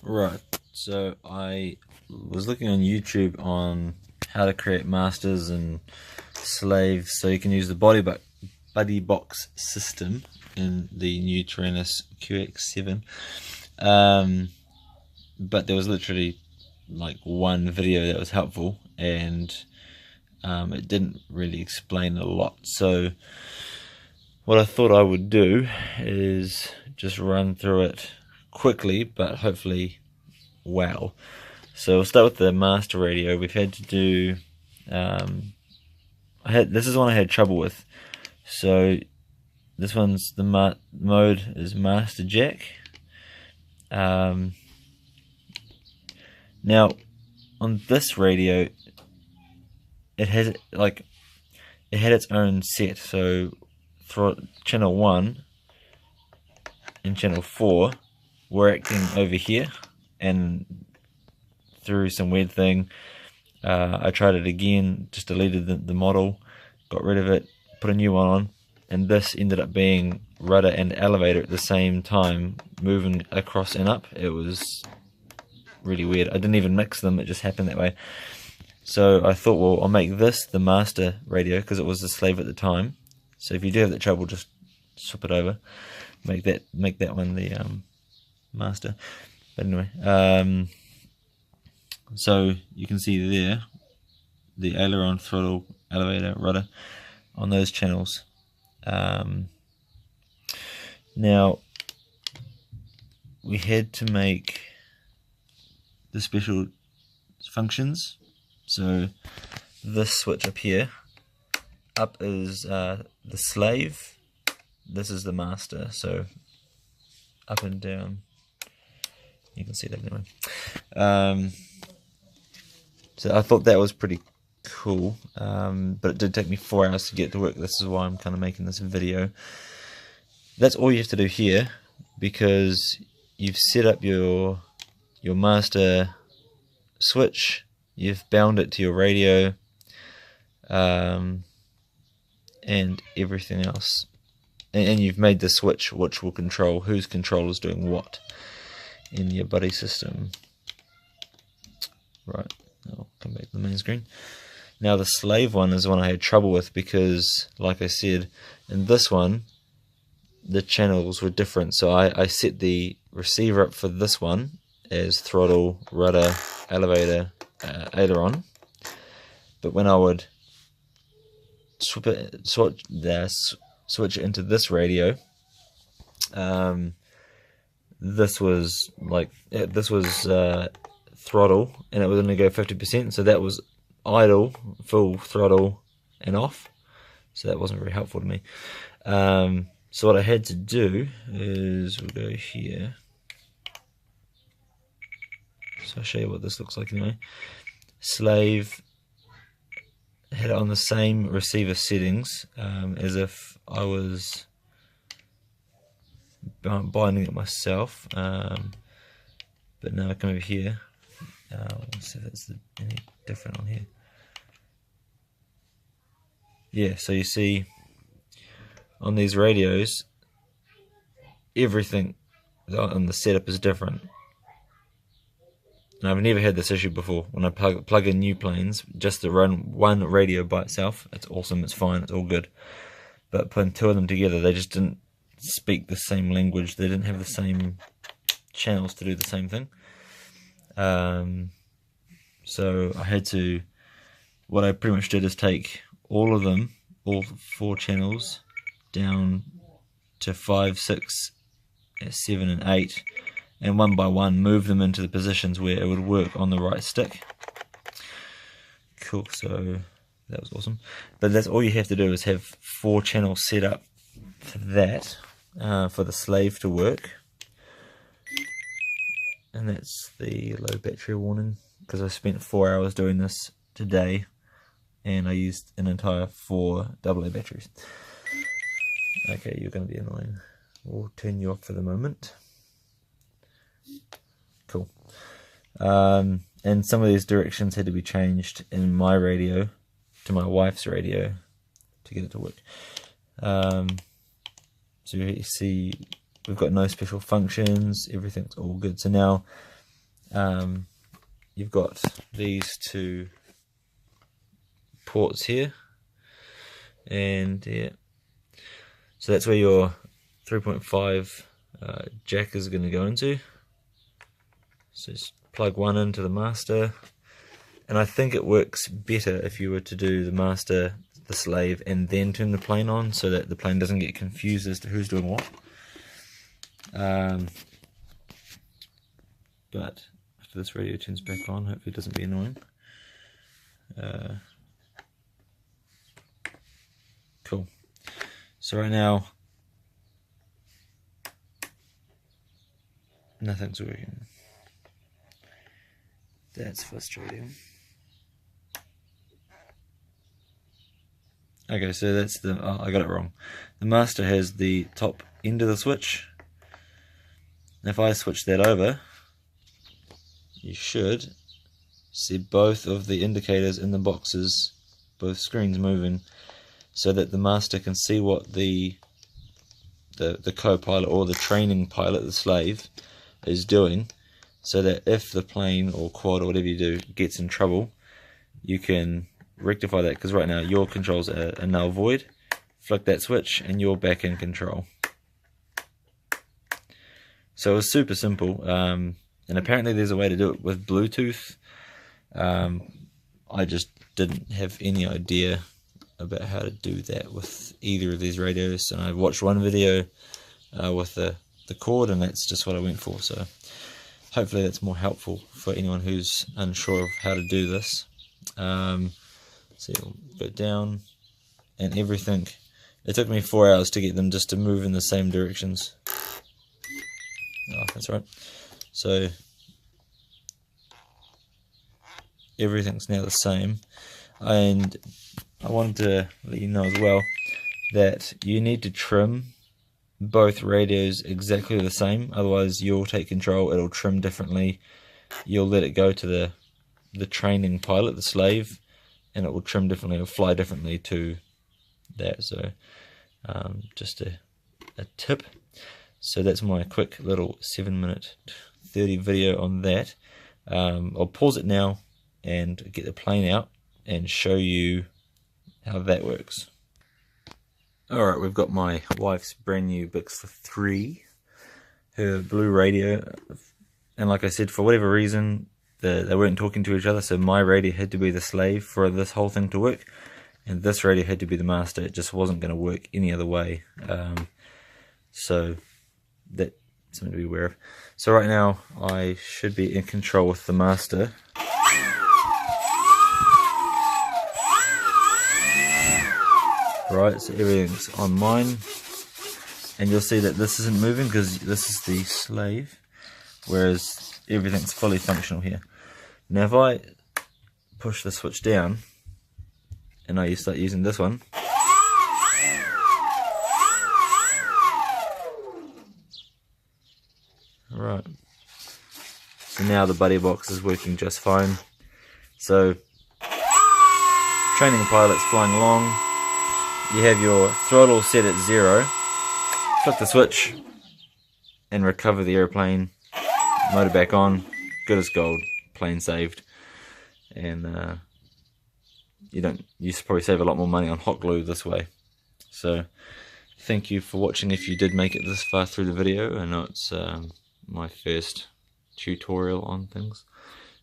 Right, so I was looking on YouTube on how to create masters and slaves so you can use the buddy box system in the new TARANIS QX7. But there was literally like one video that was helpful, and it didn't really explain a lot. So what I thought I would do is just run through it quickly, but hopefully well. So we'll start with the master radio. We've had to do this is one I had trouble with. So this one's the mode is master jack. Now on this radio it had its own set. So channel 1 and channel 4 were acting over here, and through some weird thing I tried it again, just deleted the model, got rid of it, put a new one on, and this ended up being rudder and elevator at the same time, moving across and up. It was really weird. I didn't even mix them, it just happened that way. So I thought, well, I'll make this the master radio because it was the slave at the time. So if you do have that trouble, just swap it over, make that one the master. But anyway, so you can see there the aileron, throttle, elevator, rudder on those channels. Now we had to make the special functions. So this switch up here, up is the slave, this is the master. So up and down, you can see that anyway. So I thought that was pretty cool, but it did take me 4 hours to get to work. This is why I'm kind of making this video. That's all you have to do here, because you've set up your master switch, you've bound it to your radio, and everything else, and you've made the switch which will control whose controller is doing what in your buddy system. Right, I'll come back to the main screen. Now the slave one is the one I had trouble with, because like I said, in this one the channels were different. So I set the receiver up for this one as throttle, rudder, elevator, aileron, but when I would switch it into this radio, this was throttle, and it was going to go 50%, so that was idle, full throttle and off, so that wasn't very helpful to me. So what I had to do is, we'll go here, so I'll show you what this looks like anyway. Slave, had it on the same receiver settings as if I was binding it myself, but now I come over here. Let's see if it's any different on here. Yeah, so you see on these radios everything on the setup is different. And I've never had this issue before. When I plug in new planes, just to run one radio by itself, it's awesome, it's fine, it's all good. But putting two of them together, they just didn't speak the same language, they didn't have the same channels to do the same thing. So I had to, what I pretty much did is take all of them, all 4 channels, down to 5, 6, 7 and 8, and one by one move them into the positions where it would work on the right stick. Cool, so that was awesome. But that's all you have to do, is have 4 channels set up for that, for the slave to work. And that's the low battery warning, because I spent 4 hours doing this today, and I used an entire 4 AA batteries. Okay, you're going to be annoying. We'll turn you off for the moment. Cool. And some of these directions had to be changed in my radio to my wife's radio to get it to work. So you see we've got no special functions, everything's all good. So now you've got these two ports here, and yeah, so that's where your 3.5 jack is going to go into. So just plug one into the master, and I think it works better if you were to do the master, the slave, and then turn the plane on, so that the plane doesn't get confused as to who's doing what. But after this radio turns back on, hopefully it doesn't be annoying. Cool. So right now, nothing's working. That's frustrating. Okay, so that's the, oh, I got it wrong. The master has the top end of the switch. And if I switch that over, you should see both of the indicators in the boxes, both screens moving, so that the master can see what the co-pilot or the training pilot, the slave, is doing, so that if the plane or quad or whatever you do gets in trouble, you can rectify that, because right now your controls are null void. Flick that switch and you're back in control. So it's super simple, and apparently there's a way to do it with Bluetooth. I just didn't have any idea about how to do that with either of these radios, and I watched one video with the cord, and that's just what I went for. So hopefully that's more helpful for anyone who's unsure of how to do this. So we'll go down, and everything, it took me 4 hours to get them just to move in the same directions. Oh, that's right. So everything's now the same, and I wanted to let you know as well that you need to trim both radios exactly the same, otherwise you'll take control, it'll trim differently, you'll let it go to the training pilot, the slave, and it will trim differently, it'll fly differently to that. So just a tip. So that's my quick little 7-minute 30 video on that. I'll pause it now and get the plane out and show you how that works. Alright, we've got my wife's brand new Bixler 3, her blue radio, and like I said, for whatever reason they weren't talking to each other, so my radio had to be the slave for this whole thing to work, and this radio had to be the master. It just wasn't going to work any other way. So that's something to be aware of. So right now I should be in control with the master. Right, so everything's on mine, and you'll see that this isn't moving because this is the slave, whereas everything's fully functional here. Now if I push the switch down and I start using this one, right, so now the buddy box is working just fine. So training pilot's flying along. You have your throttle set at 0, flick the switch and recover the airplane, motor back on, good as gold, plane saved. And you probably save a lot more money on hot glue this way. So thank you for watching if you did make it this far through the video. I know it's my first tutorial on things.